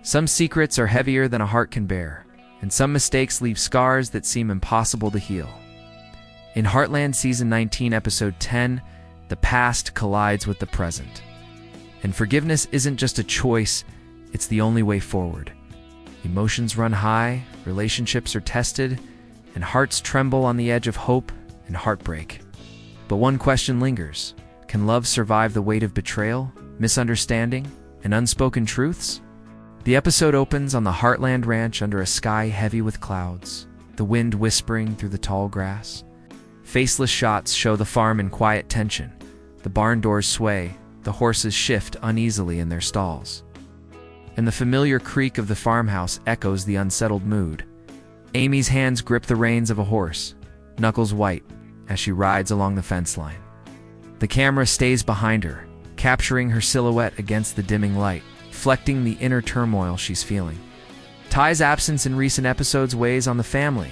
Some secrets are heavier than a heart can bear, and some mistakes leave scars that seem impossible to heal. In Heartland Season 19, Episode 10, the past collides with the present. And forgiveness isn't just a choice, it's the only way forward. Emotions run high, relationships are tested, and hearts tremble on the edge of hope and heartbreak. But one question lingers. Can love survive the weight of betrayal, misunderstanding, and unspoken truths? The episode opens on the Heartland Ranch under a sky heavy with clouds, the wind whispering through the tall grass. Faceless shots show the farm in quiet tension. The barn doors sway, the horses shift uneasily in their stalls. And the familiar creak of the farmhouse echoes the unsettled mood. Amy's hands grip the reins of a horse, knuckles white, as she rides along the fence line. The camera stays behind her, capturing her silhouette against the dimming light, reflecting the inner turmoil she's feeling. Ty's absence in recent episodes weighs on the family,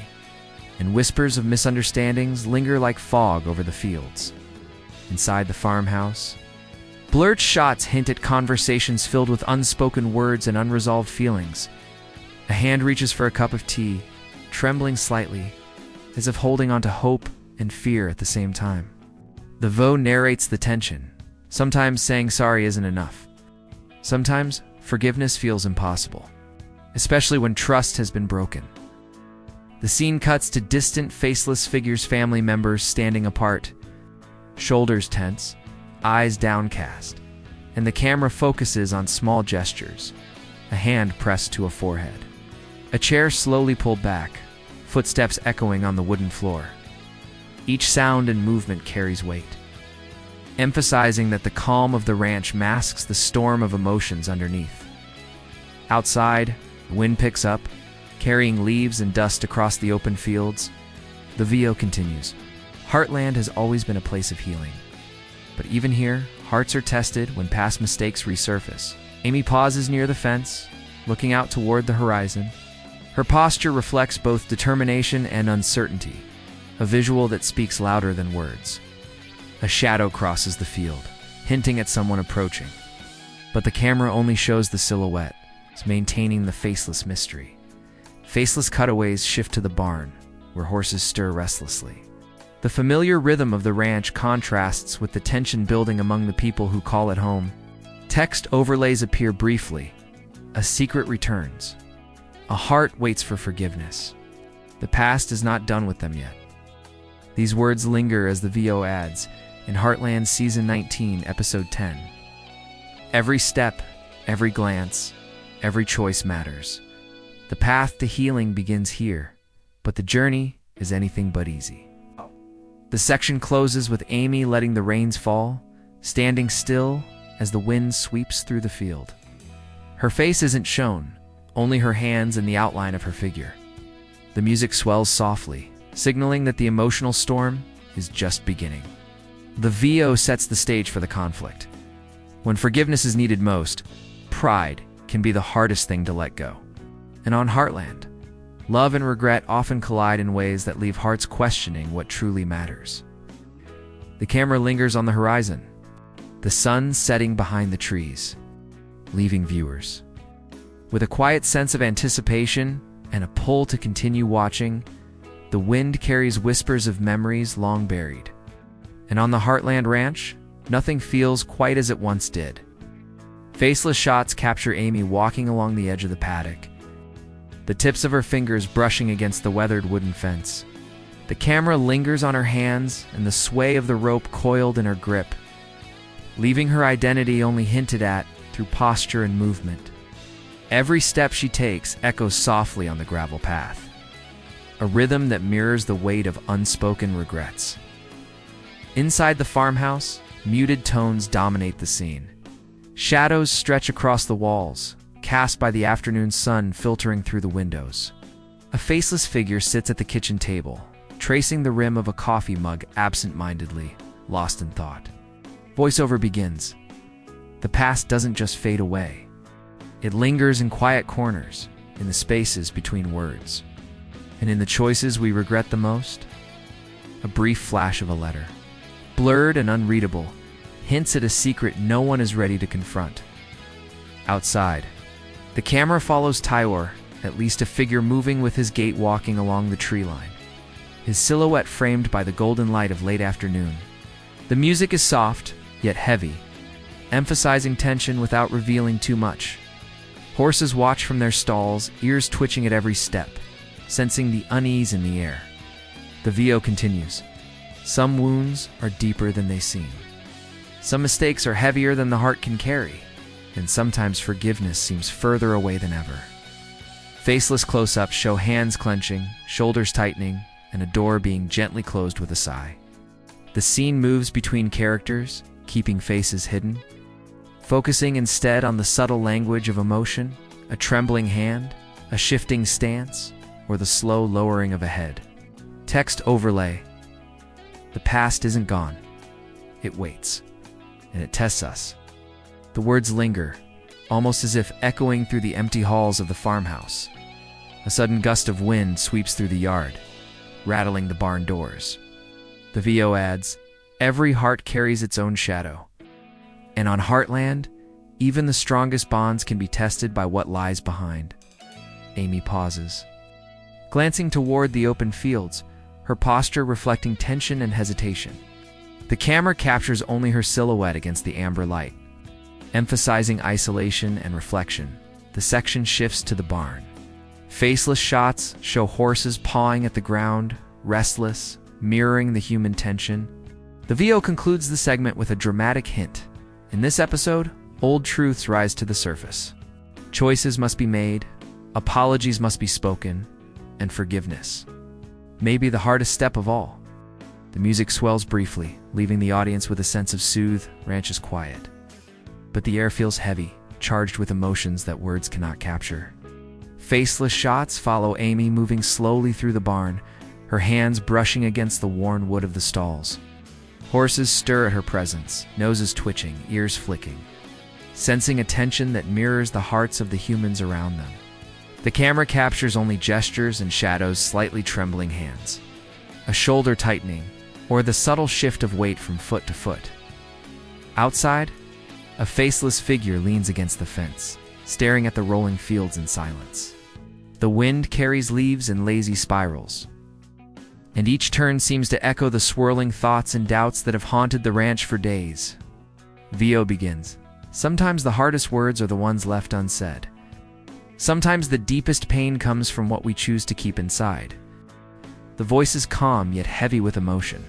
and whispers of misunderstandings linger like fog over the fields. Inside the farmhouse, blurred shots hint at conversations filled with unspoken words and unresolved feelings. A hand reaches for a cup of tea, trembling slightly, as if holding on to hope and fear at the same time. The VO narrates the tension. Sometimes saying sorry isn't enough. Sometimes forgiveness feels impossible, especially when trust has been broken. The scene cuts to distant, faceless figures, family members standing apart, shoulders tense, eyes downcast, and the camera focuses on small gestures, a hand pressed to a forehead, a chair slowly pulled back, footsteps echoing on the wooden floor. Each sound and movement carries weight, emphasizing that the calm of the ranch masks the storm of emotions underneath. Outside, the wind picks up, carrying leaves and dust across the open fields. The VO continues. Heartland has always been a place of healing. But even here, hearts are tested when past mistakes resurface. Amy pauses near the fence, looking out toward the horizon. Her posture reflects both determination and uncertainty, a visual that speaks louder than words. A shadow crosses the field, hinting at someone approaching. But the camera only shows the silhouette, maintaining the faceless mystery. Faceless cutaways shift to the barn, where horses stir restlessly. The familiar rhythm of the ranch contrasts with the tension building among the people who call it home. Text overlays appear briefly. A secret returns. A heart waits for forgiveness. The past is not done with them yet. These words linger as the VO adds, in Heartland Season 19, Episode 10. Every step, every glance, every choice matters. The path to healing begins here, but the journey is anything but easy. The section closes with Amy letting the reins fall, standing still as the wind sweeps through the field. Her face isn't shown, only her hands and the outline of her figure. The music swells softly, signaling that the emotional storm is just beginning. The VO sets the stage for the conflict. When forgiveness is needed most, pride can be the hardest thing to let go. And on Heartland, love and regret often collide in ways that leave hearts questioning what truly matters. The camera lingers on the horizon, the sun setting behind the trees, leaving viewers with a quiet sense of anticipation and a pull to continue watching. The wind carries whispers of memories long buried. And on the Heartland Ranch, nothing feels quite as it once did. Faceless shots capture Amy walking along the edge of the paddock, the tips of her fingers brushing against the weathered wooden fence. The camera lingers on her hands and the sway of the rope coiled in her grip, leaving her identity only hinted at through posture and movement. Every step she takes echoes softly on the gravel path, a rhythm that mirrors the weight of unspoken regrets. Inside the farmhouse, muted tones dominate the scene. Shadows stretch across the walls, cast by the afternoon sun filtering through the windows. A faceless figure sits at the kitchen table, tracing the rim of a coffee mug absent-mindedly, lost in thought. Voiceover begins. The past doesn't just fade away. It lingers in quiet corners, in the spaces between words. And in the choices we regret the most, a brief flash of a letter, blurred and unreadable, hints at a secret no one is ready to confront. Outside, The camera follows Tywor, at least a figure moving with his gait walking along the tree line, his silhouette framed by the golden light of late afternoon. The music is soft, yet heavy, emphasizing tension without revealing too much. Horses watch from their stalls, ears twitching at every step, sensing the unease in the air. The VO continues. Some wounds are deeper than they seem. Some mistakes are heavier than the heart can carry, and sometimes forgiveness seems further away than ever. Faceless close-ups show hands clenching, shoulders tightening, and a door being gently closed with a sigh. The scene moves between characters, keeping faces hidden, focusing instead on the subtle language of emotion, a trembling hand, a shifting stance, or the slow lowering of a head. Text overlay. The past isn't gone. It waits, and it tests us. The words linger, almost as if echoing through the empty halls of the farmhouse. A sudden gust of wind sweeps through the yard, rattling the barn doors. The VO adds, "Every heart carries its own shadow. And on Heartland, even the strongest bonds can be tested by what lies behind." Amy pauses, glancing toward the open fields, her posture reflecting tension and hesitation. The camera captures only her silhouette against the amber light. Emphasizing isolation and reflection, the section shifts to the barn. Faceless shots show horses pawing at the ground, restless, mirroring the human tension. The VO concludes the segment with a dramatic hint. In this episode, old truths rise to the surface. Choices must be made, apologies must be spoken, and forgiveness may be the hardest step of all. The music swells briefly, leaving the audience with a sense of soothe. Ranch is quiet, but the air feels heavy, charged with emotions that words cannot capture. Faceless shots follow Amy moving slowly through the barn, her hands brushing against the worn wood of the stalls. Horses stir at her presence, noses twitching, ears flicking, sensing a tension that mirrors the hearts of the humans around them. The camera captures only gestures and shadows, slightly trembling hands, a shoulder tightening, or the subtle shift of weight from foot to foot. Outside, a faceless figure leans against the fence, staring at the rolling fields in silence. The wind carries leaves in lazy spirals, and each turn seems to echo the swirling thoughts and doubts that have haunted the ranch for days. VO begins. Sometimes the hardest words are the ones left unsaid. Sometimes the deepest pain comes from what we choose to keep inside. The voice is calm yet heavy with emotion,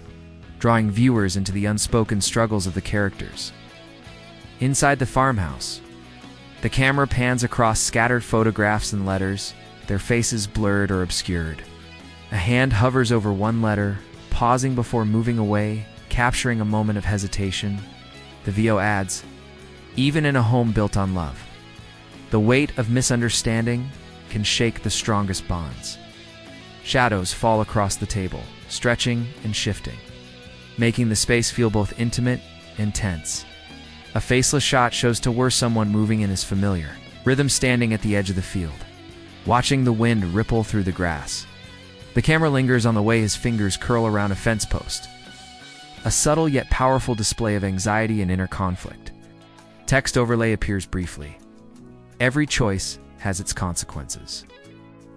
drawing viewers into the unspoken struggles of the characters. Inside the farmhouse, the camera pans across scattered photographs and letters, their faces blurred or obscured. A hand hovers over one letter, pausing before moving away, capturing a moment of hesitation. The VO adds, "Even in a home built on love, the weight of misunderstanding can shake the strongest bonds." Shadows fall across the table, stretching and shifting, making the space feel both intimate and tense. A faceless shot shows to where someone moving in is familiar, rhythm standing at the edge of the field, watching the wind ripple through the grass. The camera lingers on the way his fingers curl around a fence post, a subtle yet powerful display of anxiety and inner conflict. Text overlay appears briefly. Every choice has its consequences.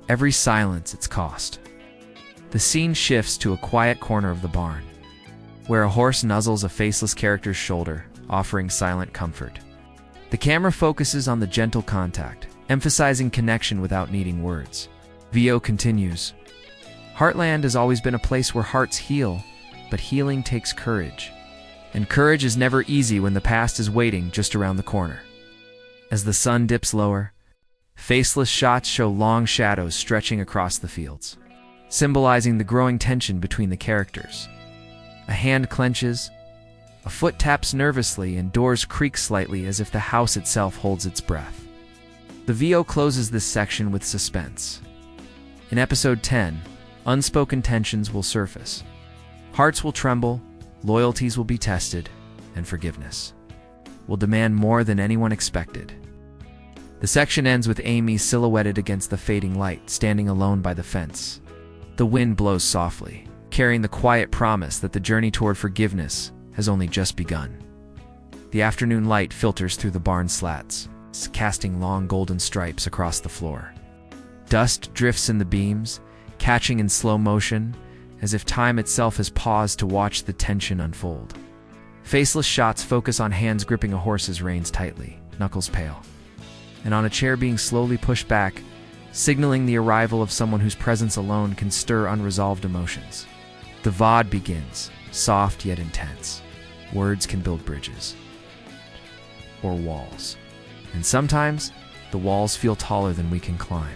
Every silence its cost. The scene shifts to a quiet corner of the barn, where a horse nuzzles a faceless character's shoulder, offering silent comfort. The camera focuses on the gentle contact, emphasizing connection without needing words. VO continues. Heartland has always been a place where hearts heal, but healing takes courage. And courage is never easy when the past is waiting just around the corner. As the sun dips lower, faceless shots show long shadows stretching across the fields, symbolizing the growing tension between the characters. A hand clenches, a foot taps nervously, and doors creak slightly as if the house itself holds its breath. The VO closes this section with suspense. In episode 10, unspoken tensions will surface. Hearts will tremble, loyalties will be tested, and forgiveness will demand more than anyone expected. The section ends with Amy silhouetted against the fading light, standing alone by the fence. The wind blows softly, carrying the quiet promise that the journey toward forgiveness has only just begun. The afternoon light filters through the barn slats, casting long golden stripes across the floor. Dust drifts in the beams, catching in slow motion, as if time itself has paused to watch the tension unfold. Faceless shots focus on hands gripping a horse's reins tightly, knuckles pale, and on a chair being slowly pushed back, signaling the arrival of someone whose presence alone can stir unresolved emotions. The VOD begins, soft yet intense. Words can build bridges or walls, and sometimes the walls feel taller than we can climb.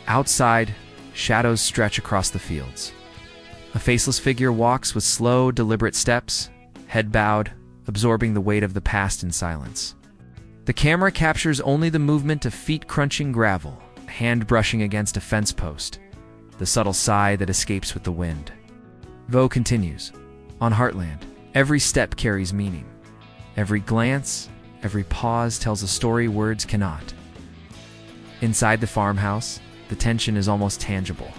Outside, shadows stretch across the fields. A faceless figure walks with slow, deliberate steps, head bowed, absorbing the weight of the past in silence. The camera captures only the movement of feet crunching gravel, a hand brushing against a fence post, the subtle sigh that escapes with the wind. Vo continues, on Heartland, every step carries meaning. Every glance, every pause tells a story words cannot. Inside the farmhouse, the tension is almost tangible.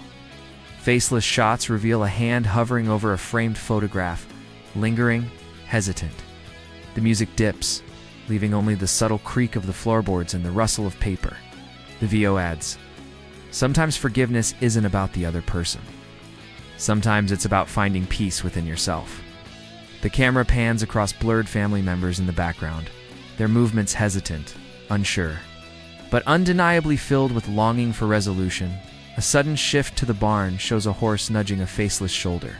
Faceless shots reveal a hand hovering over a framed photograph, lingering, hesitant. The music dips, leaving only the subtle creak of the floorboards and the rustle of paper. The VO adds, sometimes forgiveness isn't about the other person. Sometimes it's about finding peace within yourself. The camera pans across blurred family members in the background, their movements hesitant, unsure, but undeniably filled with longing for resolution. A sudden shift to the barn shows a horse nudging a faceless shoulder,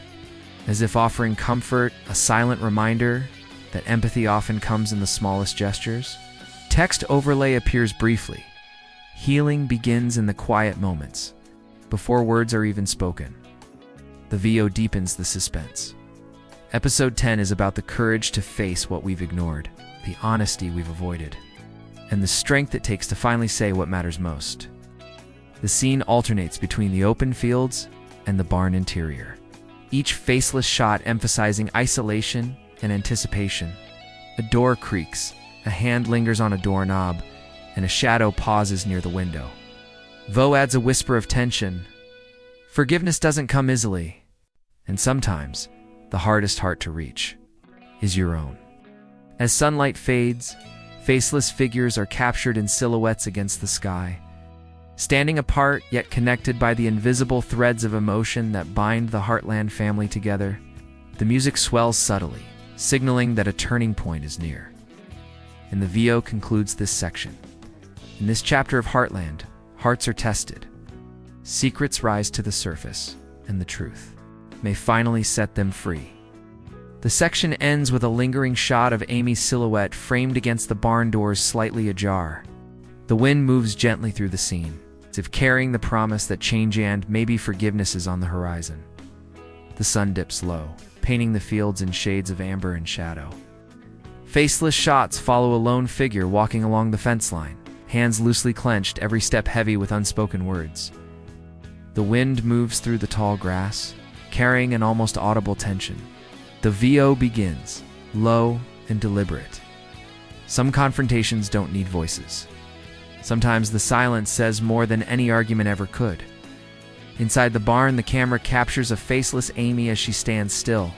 as if offering comfort, a silent reminder that empathy often comes in the smallest gestures. Text overlay appears briefly. Healing begins in the quiet moments, before words are even spoken. The VO deepens the suspense. Episode 10 is about the courage to face what we've ignored, the honesty we've avoided, and the strength it takes to finally say what matters most. The scene alternates between the open fields and the barn interior, each faceless shot emphasizing isolation and anticipation. A door creaks, a hand lingers on a doorknob, and a shadow pauses near the window. Vo adds a whisper of tension. Forgiveness doesn't come easily, and sometimes the hardest heart to reach is your own. As sunlight fades, faceless figures are captured in silhouettes against the sky, standing apart yet connected by the invisible threads of emotion that bind the Heartland family together. The music swells subtly, signaling that a turning point is near. And the VO concludes this section. In this chapter of Heartland, hearts are tested. Secrets rise to the surface, and the truth may finally set them free. The section ends with a lingering shot of Amy's silhouette framed against the barn doors slightly ajar. The wind moves gently through the scene, as if carrying the promise that change and maybe forgiveness is on the horizon. The sun dips low, painting the fields in shades of amber and shadow. Faceless shots follow a lone figure walking along the fence line, hands loosely clenched, every step heavy with unspoken words. The wind moves through the tall grass, carrying an almost audible tension. The VO begins, low and deliberate. Some confrontations don't need voices. Sometimes the silence says more than any argument ever could. Inside the barn, the camera captures a faceless Amy as she stands still,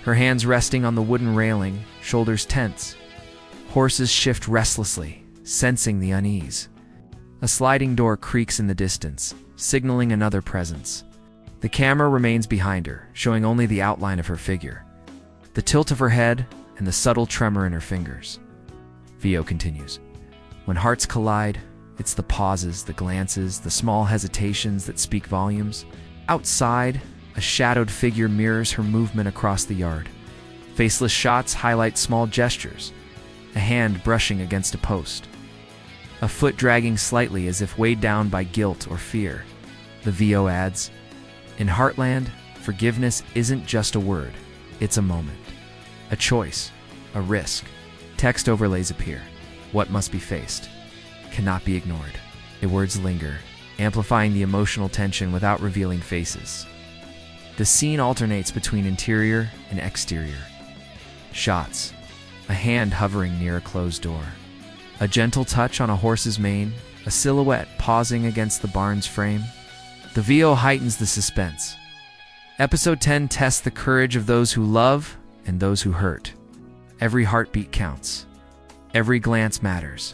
her hands resting on the wooden railing, shoulders tense. Horses shift restlessly, sensing the unease. A sliding door creaks in the distance, signaling another presence. The camera remains behind her, showing only the outline of her figure, the tilt of her head, and the subtle tremor in her fingers. VO continues. When hearts collide, it's the pauses, the glances, the small hesitations that speak volumes. Outside, a shadowed figure mirrors her movement across the yard. Faceless shots highlight small gestures, a hand brushing against a post, a foot dragging slightly as if weighed down by guilt or fear. The VO adds, in Heartland, forgiveness isn't just a word, it's a moment, a choice, a risk. Text overlays appear. What must be faced cannot be ignored. The words linger, amplifying the emotional tension without revealing faces. The scene alternates between interior and exterior. Shots, a hand hovering near a closed door, a gentle touch on a horse's mane, a silhouette pausing against the barn's frame. The VO heightens the suspense. Episode 10 tests the courage of those who love and those who hurt. Every heartbeat counts. Every glance matters.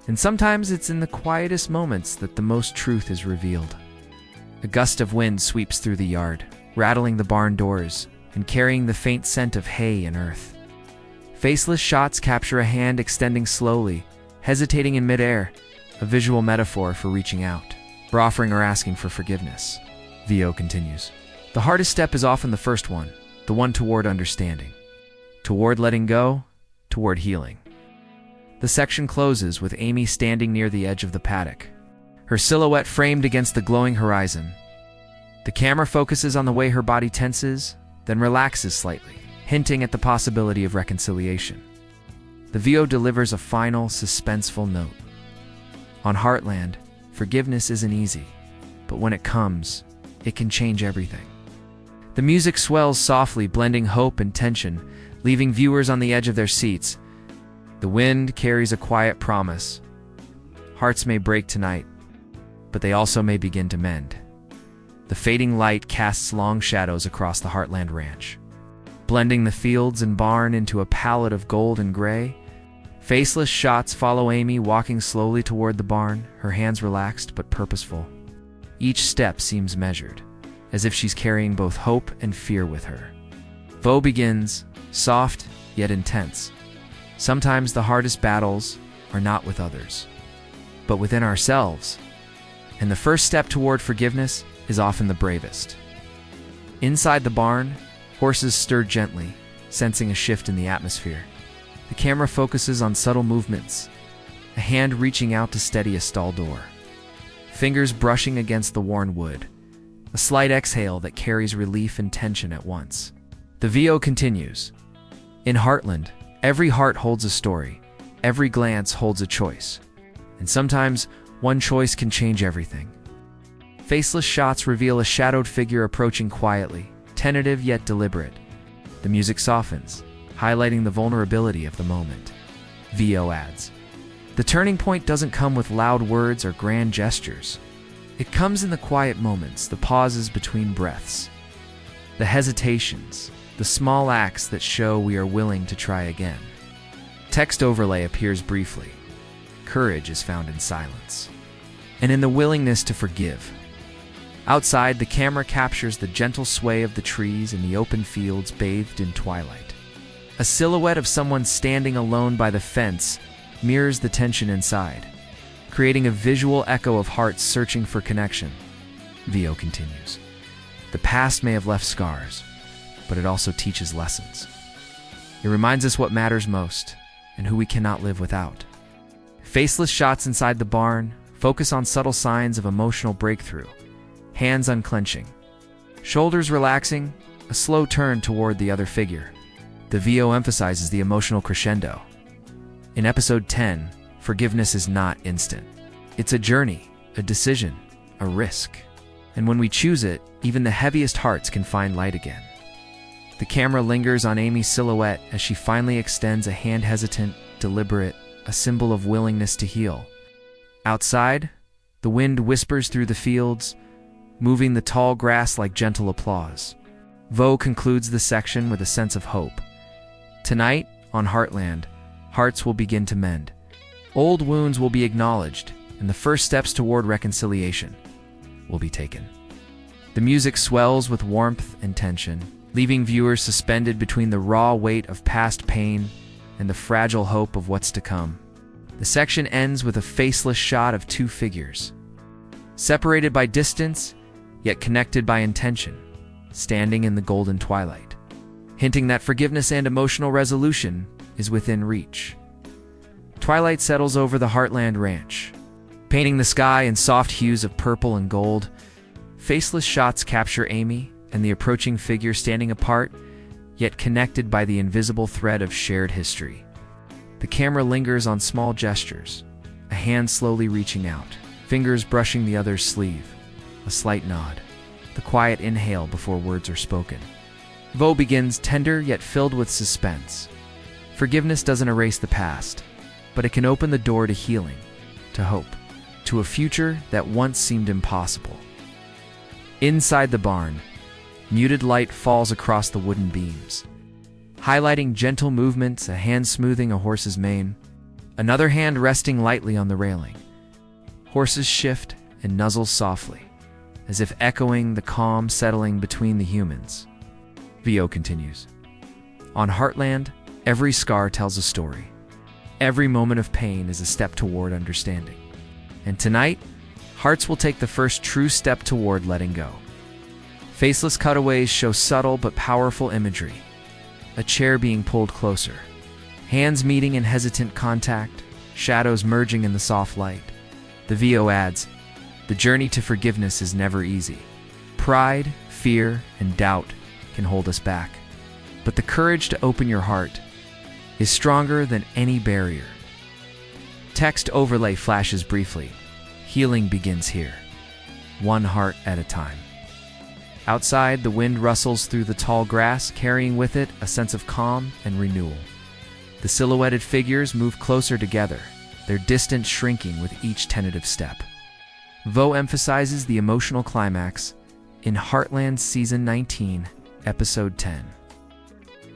And sometimes it's in the quietest moments that the most truth is revealed. A gust of wind sweeps through the yard, rattling the barn doors and carrying the faint scent of hay and earth. Faceless shots capture a hand extending slowly, hesitating in midair, a visual metaphor for reaching out, for offering or asking for forgiveness. VO continues. The hardest step is often the first one, the one toward understanding, toward letting go, toward healing. The section closes with Amy standing near the edge of the paddock, her silhouette framed against the glowing horizon. The camera focuses on the way her body tenses, then relaxes slightly, hinting at the possibility of reconciliation. The VO delivers a final, suspenseful note. On Heartland, forgiveness isn't easy, but when it comes, it can change everything. The music swells softly, blending hope and tension, leaving viewers on the edge of their seats. The wind carries a quiet promise. Hearts may break tonight, but they also may begin to mend. The fading light casts long shadows across the Heartland ranch, blending the fields and barn into a palette of gold and gray. Faceless shots follow Amy walking slowly toward the barn, her hands relaxed but purposeful. Each step seems measured, as if she's carrying both hope and fear with her. VO begins, soft yet intense. Sometimes the hardest battles are not with others, but within ourselves. And the first step toward forgiveness is often the bravest. Inside the barn, horses stir gently, sensing a shift in the atmosphere. The camera focuses on subtle movements, a hand reaching out to steady a stall door, fingers brushing against the worn wood, a slight exhale that carries relief and tension at once. The VO continues. In Heartland, every heart holds a story, every glance holds a choice, and sometimes one choice can change everything. Faceless shots reveal a shadowed figure approaching quietly, tentative yet deliberate. The music softens, highlighting the vulnerability of the moment. VO adds, the turning point doesn't come with loud words or grand gestures. It comes in the quiet moments, the pauses between breaths, the hesitations, the small acts that show we are willing to try again. Text overlay appears briefly. Courage is found in silence, and in the willingness to forgive. Outside, the camera captures the gentle sway of the trees and the open fields bathed in twilight. A silhouette of someone standing alone by the fence mirrors the tension inside, creating a visual echo of hearts searching for connection. VO continues. The past may have left scars, but it also teaches lessons. It reminds us what matters most and who we cannot live without. Faceless shots inside the barn focus on subtle signs of emotional breakthrough. Hands unclenching, shoulders relaxing, a slow turn toward the other figure. The VO emphasizes the emotional crescendo. In episode 10, forgiveness is not instant. It's a journey, a decision, a risk. And when we choose it, even the heaviest hearts can find light again. The camera lingers on Amy's silhouette as she finally extends a hand, hesitant, deliberate, a symbol of willingness to heal. Outside, the wind whispers through the fields, moving the tall grass like gentle applause. VO concludes the section with a sense of hope. Tonight, on Heartland, hearts will begin to mend. Old wounds will be acknowledged, and the first steps toward reconciliation will be taken. The music swells with warmth and tension, leaving viewers suspended between the raw weight of past pain and the fragile hope of what's to come. The section ends with a faceless shot of two figures, separated by distance, yet connected by intention, standing in the golden twilight, hinting that forgiveness and emotional resolution is within reach. Twilight settles over the Heartland ranch, painting the sky in soft hues of purple and gold. Faceless shots capture Amy and the approaching figure standing apart, yet connected by the invisible thread of shared history. The camera lingers on small gestures, a hand slowly reaching out, fingers brushing the other's sleeve, a slight nod, the quiet inhale before words are spoken. VO begins, tender yet filled with suspense. Forgiveness doesn't erase the past, but it can open the door to healing, to hope, to a future that once seemed impossible. Inside the barn, muted light falls across the wooden beams, highlighting gentle movements, a hand smoothing a horse's mane, another hand resting lightly on the railing. Horses shift and nuzzle softly, as if echoing the calm settling between the humans. VO continues. On Heartland, every scar tells a story. Every moment of pain is a step toward understanding. And tonight, hearts will take the first true step toward letting go. Faceless cutaways show subtle but powerful imagery. A chair being pulled closer, hands meeting in hesitant contact, shadows merging in the soft light. The VO adds, the journey to forgiveness is never easy. Pride, fear, and doubt can hold us back. But the courage to open your heart is stronger than any barrier. Text overlay flashes briefly. Healing begins here, one heart at a time. Outside, the wind rustles through the tall grass, carrying with it a sense of calm and renewal. The silhouetted figures move closer together, their distance shrinking with each tentative step. VO emphasizes the emotional climax in Heartland Season 19, Episode 10.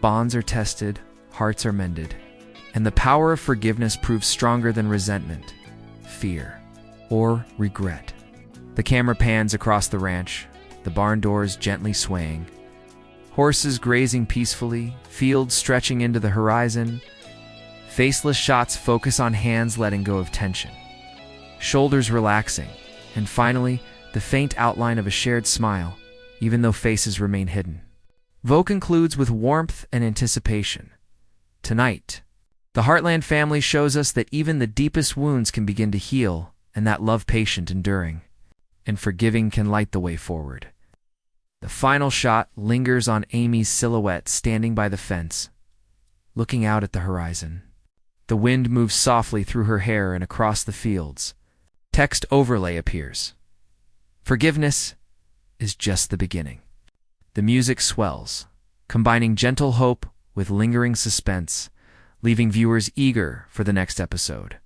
Bonds are tested, hearts are mended, and the power of forgiveness proves stronger than resentment, fear, or regret. The camera pans across the ranch, the barn doors gently swaying, horses grazing peacefully, fields stretching into the horizon. Faceless shots focus on hands letting go of tension, shoulders relaxing, and finally, the faint outline of a shared smile, even though faces remain hidden. VO concludes with warmth and anticipation. Tonight, the Heartland family shows us that even the deepest wounds can begin to heal, and that love patient, enduring, and forgiving can light the way forward. The final shot lingers on Amy's silhouette standing by the fence, looking out at the horizon. The wind moves softly through her hair and across the fields. Text overlay appears. Forgiveness is just the beginning. The music swells, combining gentle hope with lingering suspense, leaving viewers eager for the next episode.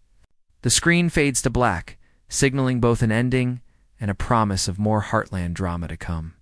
The screen fades to black, signaling both an ending and a promise of more Heartland drama to come.